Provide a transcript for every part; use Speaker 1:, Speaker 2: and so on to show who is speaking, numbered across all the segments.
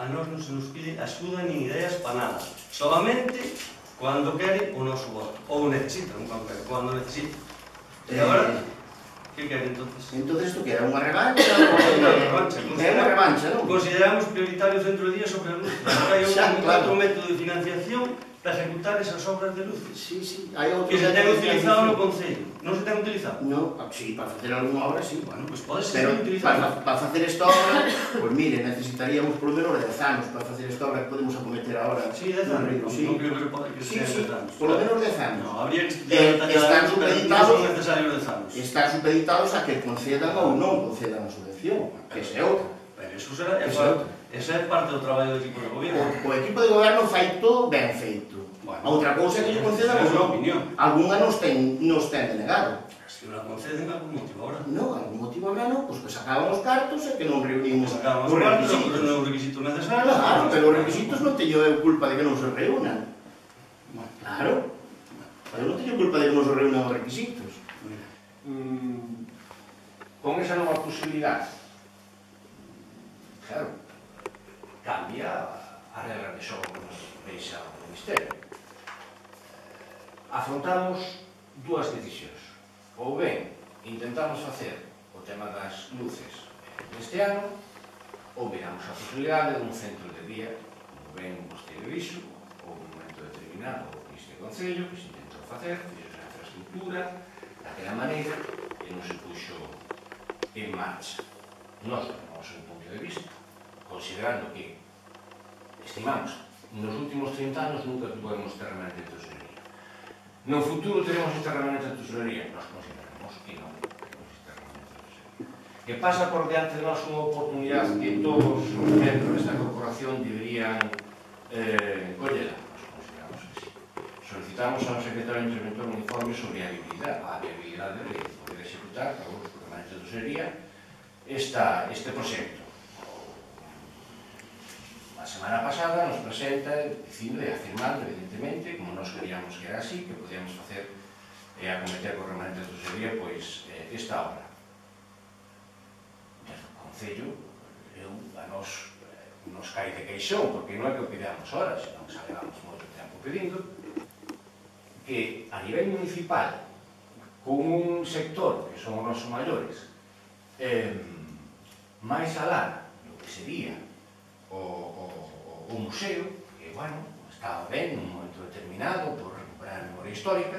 Speaker 1: a nós non se nos pide axuda nin ideas para nada. Solamente cando quere o noso voto. Ou necesita, non cando quere, cando necesita. E agora, que quere entonces?
Speaker 2: Entón, isto que era unha revancha?
Speaker 1: É
Speaker 2: unha revancha, non?
Speaker 1: Consideramos prioritario o centro de día sobre a luz. Hai outro método de financiación para ejecutar esas obras de luces.
Speaker 2: Sí, sí, hai outro...
Speaker 1: Que se ten utilizado no Concello. Non se ten utilizado?
Speaker 2: Non, sí, para facer alguna obra, sí.
Speaker 1: Bueno, pois pode ser utilizado.
Speaker 2: Pero para facer esta obra, pois mire, necesitaríamos por lo menos 10 anos para facer esta obra que podemos acometer agora.
Speaker 1: Sí, 10 anos.
Speaker 2: Non
Speaker 1: creo que
Speaker 2: sí,
Speaker 1: sea 10 anos.
Speaker 2: por lo menos 10 anos.
Speaker 1: No, habría que estudiar detalladamente, pero non son necesarios 10 anos.
Speaker 2: Están supeditados a que concedan ou non concedan a subvención, que esa é outra.
Speaker 1: Pero eso será... Esa é parte do traballo do equipo de goberno.
Speaker 2: O equipo de goberno fai todo ben feito. A outra cousa é que lle concedan ou non. Algúnha nos ten denegado.
Speaker 1: Se non a conceden, algún motivo ahora.
Speaker 2: Non, algún motivo ahora non, pois que sacaban os cartos e que non reunimos
Speaker 1: os requisitos necesarios.
Speaker 2: Claro, pero os requisitos non teño eu culpa de que non se reúnan. Claro. Eu non teño culpa de que non se reúnan os requisitos.
Speaker 3: Con esa nova posibilidade, claro, cambia a regra de xogo que nos deixa o Ministerio. Afrontamos dúas decisións. Ou ben, intentamos facer o tema das luces neste ano, ou miramos a posibilidade dun centro de día, como ben vostede dixo, ou un momento determinado neste Concello, que se intentou facer, fixo a infraestructura, daquela maneira, e non se puxo en marcha. Nós, temos un punto de vista, considerando que estimamos nos últimos 30 anos nunca tuvemos ter remanente de tesorería. No futuro teremos este remanente de tesorería. Nós consideramos que non teremos este remanente de tesorería. Que pasa por diante de nós unha oportunidade que todos os membros desta corporación deberían collela. Nós consideramos que sí. Solicitamos ao secretario interventor un informe sobre a viabilidade de poder executar para o remanente de tesorería este proxecto. A semana pasada nos presenta dicindo e afirmando, evidentemente, como nós queríamos que era así, que podíamos facer e acometer con remanente de tesorería pois esta obra. Desde o Concello, a nos cae de queixón, porque non é que o pidamos ahora, senón que xa levamos moito tempo pedindo, que a nivel municipal, con un sector que son os nosos maiores, máis alá do que sería o museo, que, bueno, estaba ben nun momento determinado por recuperar a memoria histórica,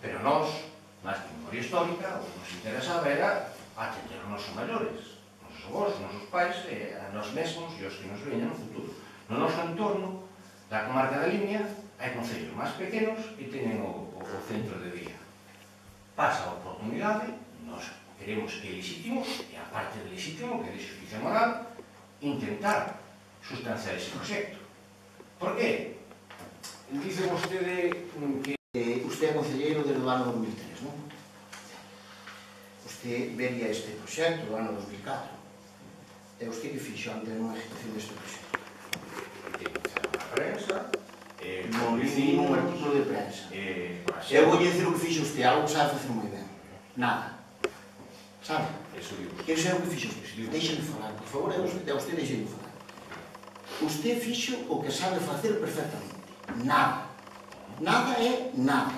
Speaker 3: pero nós, máis que memoria histórica, o que nos interesaba era atender os nosos maiores, os nosos avós, os nosos pais, a nós mesmos e os que nos veñan no futuro. No noso entorno, da comarca da Limia, hai concellos máis pequenos que teñen o centro de día. Pasa a oportunidade, nós queremos que é legítimo, e a parte de legítimo, que é de xusticia moral, intentar sustanciar ese proxecto. Por qué? Dice vostede que...
Speaker 2: Usted é concelleiro desde o ano 2003, non? Usted vería este proxecto do ano 2004. E usted que fixo ante unha ejecución deste proxecto?
Speaker 3: A prensa...
Speaker 2: Non vi un artículo de prensa. Eu vou dicir o que fixo usted, algo que sabe facer moi ben. Nada. Sabe? Que é o que fixo usted. Deixe-me falar, por favor, a usted deixe-me falar. Usted fixo o que sabe facer perfectamente. Nada. Nada é nada.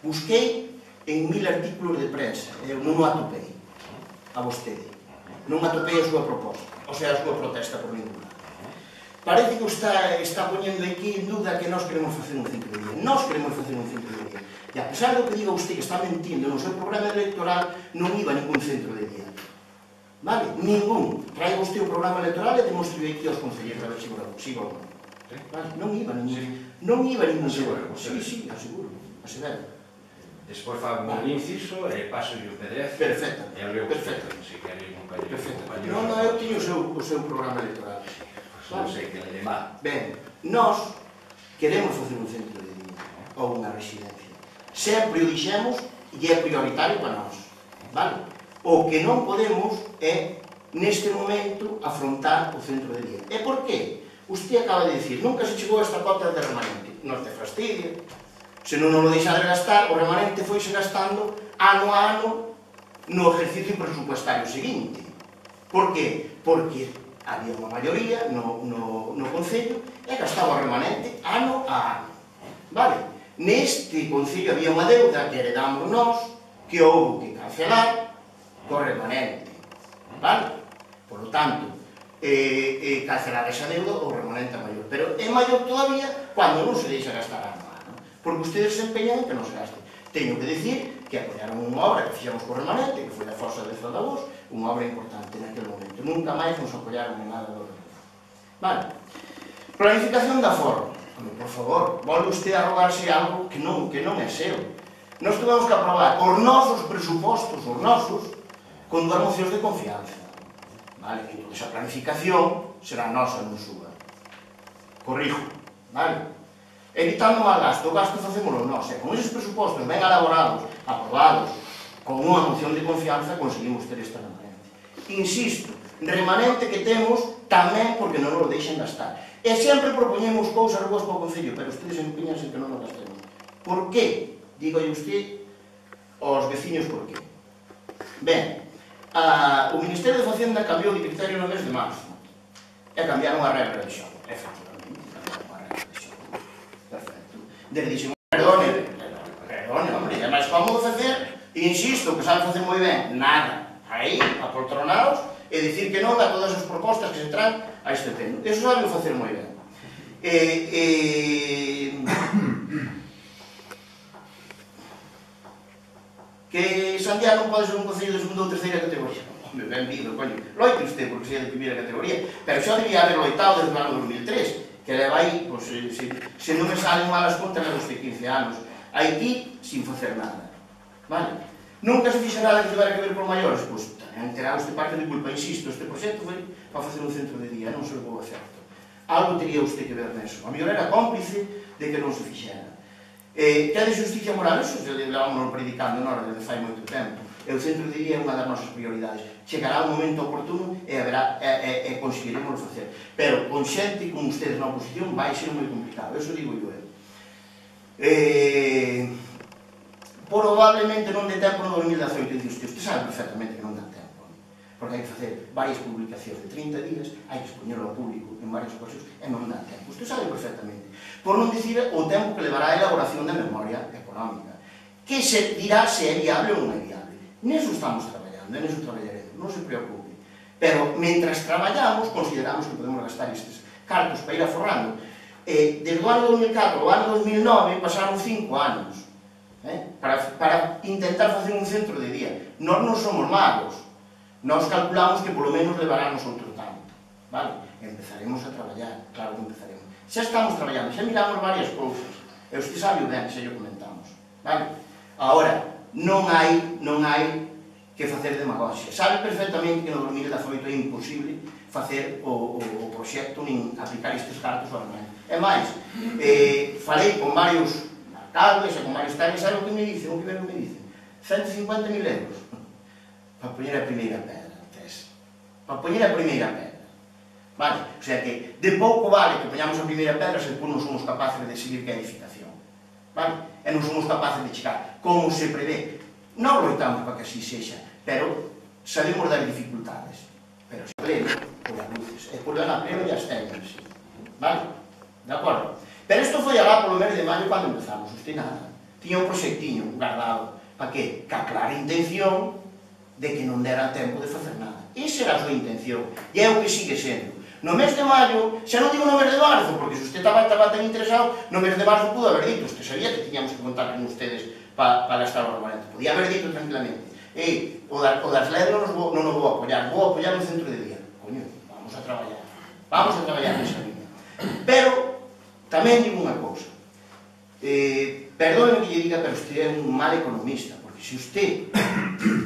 Speaker 2: Busquei en 1000 artículos de prensa. Eu non o atopei a vostede. Non atopei a súa proposta. O sea, a súa protesta por ninguna. Parece que está poñendo aquí en duda que nós queremos facer un centro de día. Nós queremos facer un centro de día. E a pesar do que diga usted que está mentindo no seu programa electoral, non iba a ningún centro de día. Vale? Ningún. Traigo usted o programa electoral e demostre aquí aos concelleiros a ver se sigo ou non. Vale? Non iba ningún. Non iba ningún. Sí, aseguro. Asevero.
Speaker 3: Despois fago un inciso e paso o PDF.
Speaker 2: Perfectamente. Non, eu tiño o seu programa electoral.
Speaker 3: Non sei que le má.
Speaker 2: Ben, nós queremos facer un centro de día ou unha residencia. Sempre o dixemos e é prioritario para nós. Vale? O que non podemos é, neste momento, afrontar o centro de día. E por qué? Usted acaba de dicir, nunca se chegou a esta cota de remanente. Non te fastidia. Se non o deixa de gastar, o remanente foise gastando ano a ano no ejercicio presupuestario seguinte. Por qué? Porque había unha maioría no Concello e gastaba o remanente ano a ano. Vale? Neste Concello había unha deuda que heredamos nós, que houve que cancelar co remanente. Vale? Por lo tanto, cancelar esa deuda o remanente maior. Pero é maior todavía cando non se deixa gastar ano a ano. Porque ustedes se empeñan en que non se gaste. Teño que decir que apoyaron unha obra que fixamos co remanente, que foi a Fosa de Zaldabós, unha obra importante naquele momento. Nunca máis nos apoyaron en nada do remanente. Vale? Planificación da forma. Por favor, volve usted a rogarse algo que non é seu. Nós tuvemos que aprobar os nosos presupostos, os nosos, con 2 mocións de confianza. Vale? Entón, esa planificación será nosa, non súa. Corrijo. Vale? Evitando mal gasto, o gasto facémoslo nós, e con esos presupostos ben elaborados, aprobados, con unha moción de confianza, conseguimos ter esta remanente. Insisto, remanente que temos tamén porque non nos deixen gastar. E sempre propoñemos cousas boas para o Concello, pero ustedes empeñanse que non nos gastemos. Por qué? Digo a usted, aos veciños, por qué. Ben, o Ministerio de Facenda cambiou de criterio no mes de marzo e cambiaron a regra de xogo, efectivamente, cambiaron a regra de xogo. Perfecto. Desde dixen, perdone, hombre, é máis cómodo facer, insisto, que sabe facer moi ben, nada, aí, apoltronaos, e dicir que non a todas as propostas que se traen a este pleno. Eso sabe facer moi ben. Que Santiago non pode ser un concello de segunda ou terceira categoría. Home, ben vido, coño. Loite usted porque sea de primeira categoría. Pero xa debía haber loitado desde o ano 2003, que leva aí, se non me salen malas contas, leva usted 15 anos. Aquí, sin facer nada. Vale? Nunca se fixe nada que tivera que ver por maiores, pois tamén terá usted parte de culpa. Insisto, este proxecto foi para facer un centro de día, non se levou a certo. Algo teria usted que ver neso. A mellor era cómplice de que non se fixera. Que é de justicia moral, eso se levámonos predicando en hora desde fai moito tempo. E o centro de día é unha das nosas prioridades. Chegará un momento oportuno e conseguiremos facer. Pero con xente como ustedes na oposición vai ser moi complicado, eso digo eu. Probablemente non dé tempo no 2018, usted sabe perfectamente que non dá tempo, porque hai que facer varias publicacións de 30 días, hai que expoñerlo ao público en varias ocasións, e non dá tempo, usted sabe perfectamente. Por non dicir o tempo que levará a elaboración da memoria económica, que se dirá se é viable ou non é viable. Neso estamos traballando, e neso traballaremos, non se preocupe. Pero, mentras traballamos, consideramos que podemos gastar estes cartos para ir aforrando. Desde o ano 2004 ao ano 2009 pasaron 5 anos para intentar facer un centro de día. Nós non somos magos, nós calculamos que polo menos levaramos outro tanto, vale? Empezaremos a traballar, claro que empezaremos. Xa estamos traballando, xa miramos varias cousas, e usted sabe o ben, xa lle comentamos, vale? Agora, non hai que facer demagogia. Sabe perfectamente que no 2018 é imposible facer o proxecto nin aplicar estes cartos ao remanente. É máis, falei con varios alcaldes e con varios tales, sabe o que me dicen? O que me dicen? 150.000 euros para poñer a primeira pedra, para poñer a primeira pedra. Vale? O sea que de pouco vale que poñamos a primeira pedra se depois non somos capaces de seguir que a edificación. Vale? E non somos capaces de chegar como se prevé. Non loitamos para que así sexa, pero sabemos das dificultades. Pero se pleno, por as luces, e por la pleno e as técnicas. Vale? De acordo? Pero isto foi alá polo mes de maio cando empezamos, usted nada. Tiña un proxectiño guardado, para que? Ca clara intención de que non dera tempo de facer nada. Esa era a súa intención, e é o que sigue sendo. No mes de maio, xa non digo no mes de marzo, porque se usted estaba tan interesado, no mes de marzo pudo haber dito, usted sabía que tiñamos que contar con ustedes para gastar o remanente. Podía haber dito tranquilamente, o das LED non nos vou apoiar no centro de día. Coño, vamos a traballar nesa línea. Pero, tamén digo unha cousa, perdóneme que lle diga, pero usted é un mal economista, porque se usted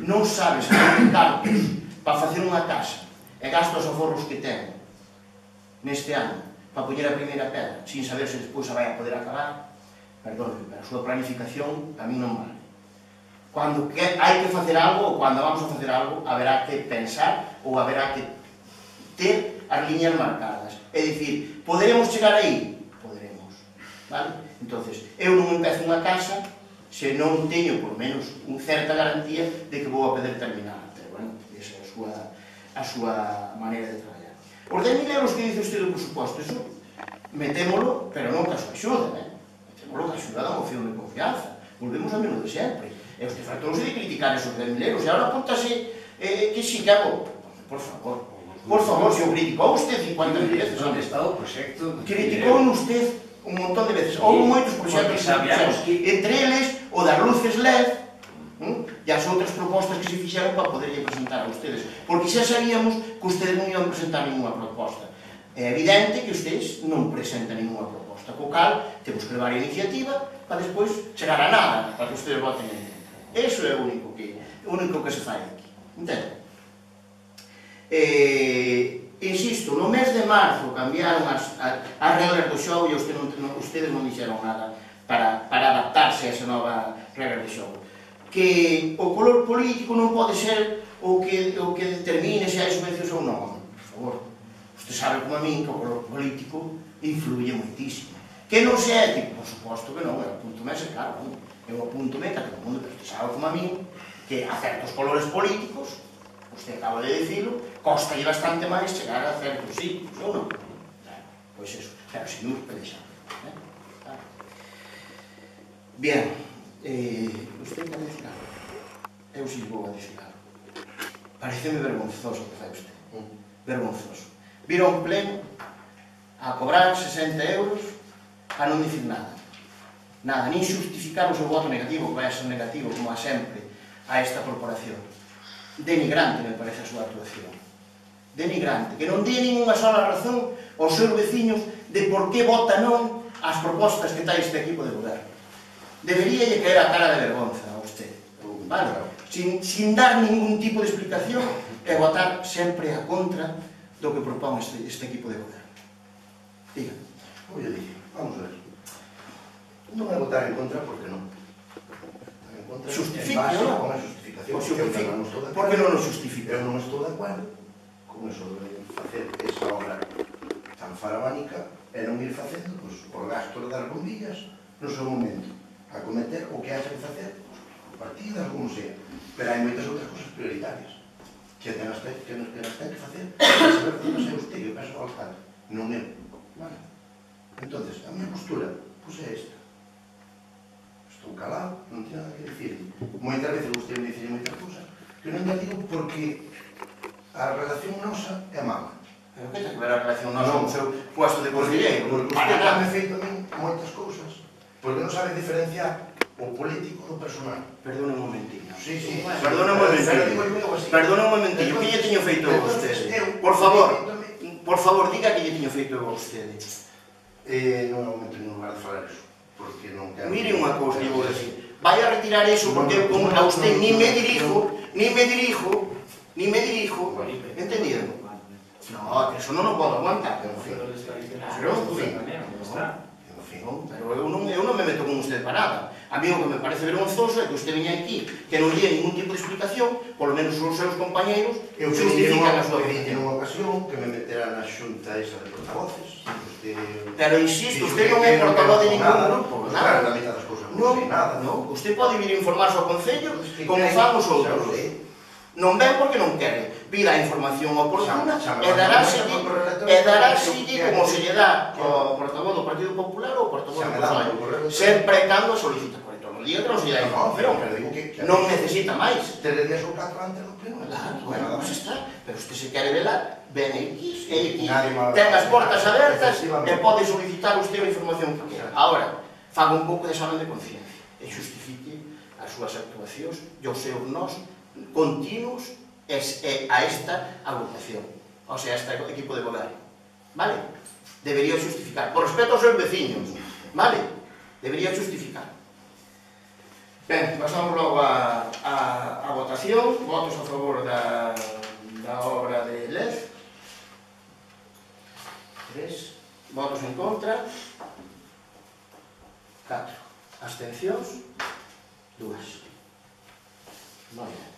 Speaker 2: non sabe sacar cartos para facer unha casa e gasta os aforros que ten neste ano para poñer a primeira pedra sin saber se despois a vai a poder acabar, perdóneme, pero a súa planificación a mí non vale. Cando hai que facer algo ou cando vamos a facer algo, haberá que pensar ou haberá que ter as liñas marcadas. É dicir, poderemos chegar aí? Poderemos. Vale? Entonces, eu non empezo unha casa se non teño, por menos, unha certa garantía de que vou a poder terminar. Pero, bueno, esa é a súa maneira de traballar. Os 10.000 euros que dice usted do presuposto, eso metémolo, pero non caso axuda, metémolo que axuda da moción de confianza. Volvemos a menos de sempre. E usted fartouse de criticar esos 10.000 euros, e agora apúntase que si que hago. Por favor, se o criticou usted 50 veces.
Speaker 3: Onde está o proxecto?
Speaker 2: Criticou usted un montón de veces. Houve moitos proxectos, entre eles o das luces LED e as outras propostas que se fixeron para poderlle presentar a ustedes. Porque xa sabíamos que ustedes non iban presentar ninguna proposta. É evidente que ustedes non presentan ninguna proposta, co cal temos que levar a iniciativa para despois chegar a nada, para que ustedes voten en contra. Eso é o único que se fai aquí. Entende? Insisto, no mes de marzo cambiaron as regras do xogo e ustedes non dixeron nada para adaptarse a esa nova regra de xogo. Que o color político non pode ser o que determine se hai subvencións ou non. Por favor, usted sabe como a min que o color político influye moitísimo. Que non se ético, por suposto que non, eu apunto-me ese claro, eu apunto-me que a todo mundo, pero usted sabe como a min que a certos colores políticos, usted acaba de dicilo, costalle bastante máis chegar a certos sitios, ou non? Pois eso, pero seguimos pelexando. Bien, usted vai dicir algo? Eu si vou a dicir algo. Pareceme vergonzoso o que fai usted. Vergonzoso. Vir a un pleno a cobrar 60 euros a non dicir nada. Nada, nin justificar o seu voto negativo, que vai a ser negativo, como a sempre, a esta corporación. Denigrante, me parece, a súa actuación. Denigrante. Que non di ninguna sola razón aos seus veciños de por que vota non as propostas que está este equipo de goberno. Deberíalle caer a cara de vergonza a usted. Vale? Sin dar ningún tipo de explicación e votar sempre a contra do que propón este equipo de goberno. Diga.
Speaker 4: Oye, dije, vamos a ver. Non é votar en contra porque non.
Speaker 2: Justifique,
Speaker 4: non?
Speaker 2: Con
Speaker 4: a justificación.
Speaker 2: Por que non o justifica?
Speaker 4: Eu non estou de acordo con eso de facer esa obra tan faraónica e non ir facendo os gastos das bombillas no seu momento, a cometer o que haxa que facer, partidas, como sea. Pero hai moitas outras cosas prioritarias que nas ten que facer para saber que non sei usted, eu penso ao alcalde, non eu. Vale? Entón, a miña postura, pois é esta. Estou calado, non teño nada que dicir. Moitas veces gostei de dicir moitas cousas que non me digo porque a relación nosa é mala.
Speaker 2: Pero que ten que ver a relación nosa con o seu puesto de conselleiro?
Speaker 4: Porque usted já me feito a mí moitas cousas porque non sabe diferenciar o político do personal.
Speaker 2: Perdona un momentinho.
Speaker 4: Sí.
Speaker 2: Perdona un momentinho. Que lle teño feito a vostede? Por favor, diga que lle teño feito a vostede.
Speaker 4: Non é o momento nin lugar de falar eso, porque non quero...
Speaker 2: Mire unha cousa que vou decir. Vai a retirar eso porque a usted ni me dirijo, entendido? No, que eso non o podo aguantar. Pero eu non me meto con usted para nada. A mí o que me parece vergonzoso é que usted veña aquí, que non día ningún tipo de explicación, polo menos os seus compañeiros, justifican a súa
Speaker 4: vida. En unha ocasión que me metera na xunta esa de portavoces.
Speaker 2: Pero insisto, usted non é portavoz de ningún grupo.
Speaker 4: Claro, na mitad das cousas non sei nada.
Speaker 2: Usted pode vir a informarse ao Concello como fan os outros. Non ven porque non quere. Pida a información oportuna e daráselle como se lle dá ao portavoz do Partido Popular ou ao portavoz do Concello. Sempre e cando solicita por todo o día que non se lle dá información. Non necesita máis.
Speaker 4: 3 días ou 4 antes do pleno.
Speaker 2: Claro, pues está. Pero usted se quere velar, ven aquí, ten as portas abertas e pode solicitar usted a información que quera. Agora, faga un pouco de examen de conciencia e justifique as súas actuacións e os seus nós continuos a esta agrupación, o sea, a este equipo de goberno, vale? Debería justificar, por respeto aos seus veciños, vale? Debería justificar. Ben, pasamos logo a votación, votos a favor da obra de LED, 3, votos en contra, 4, abstencións, 2. Moi ben.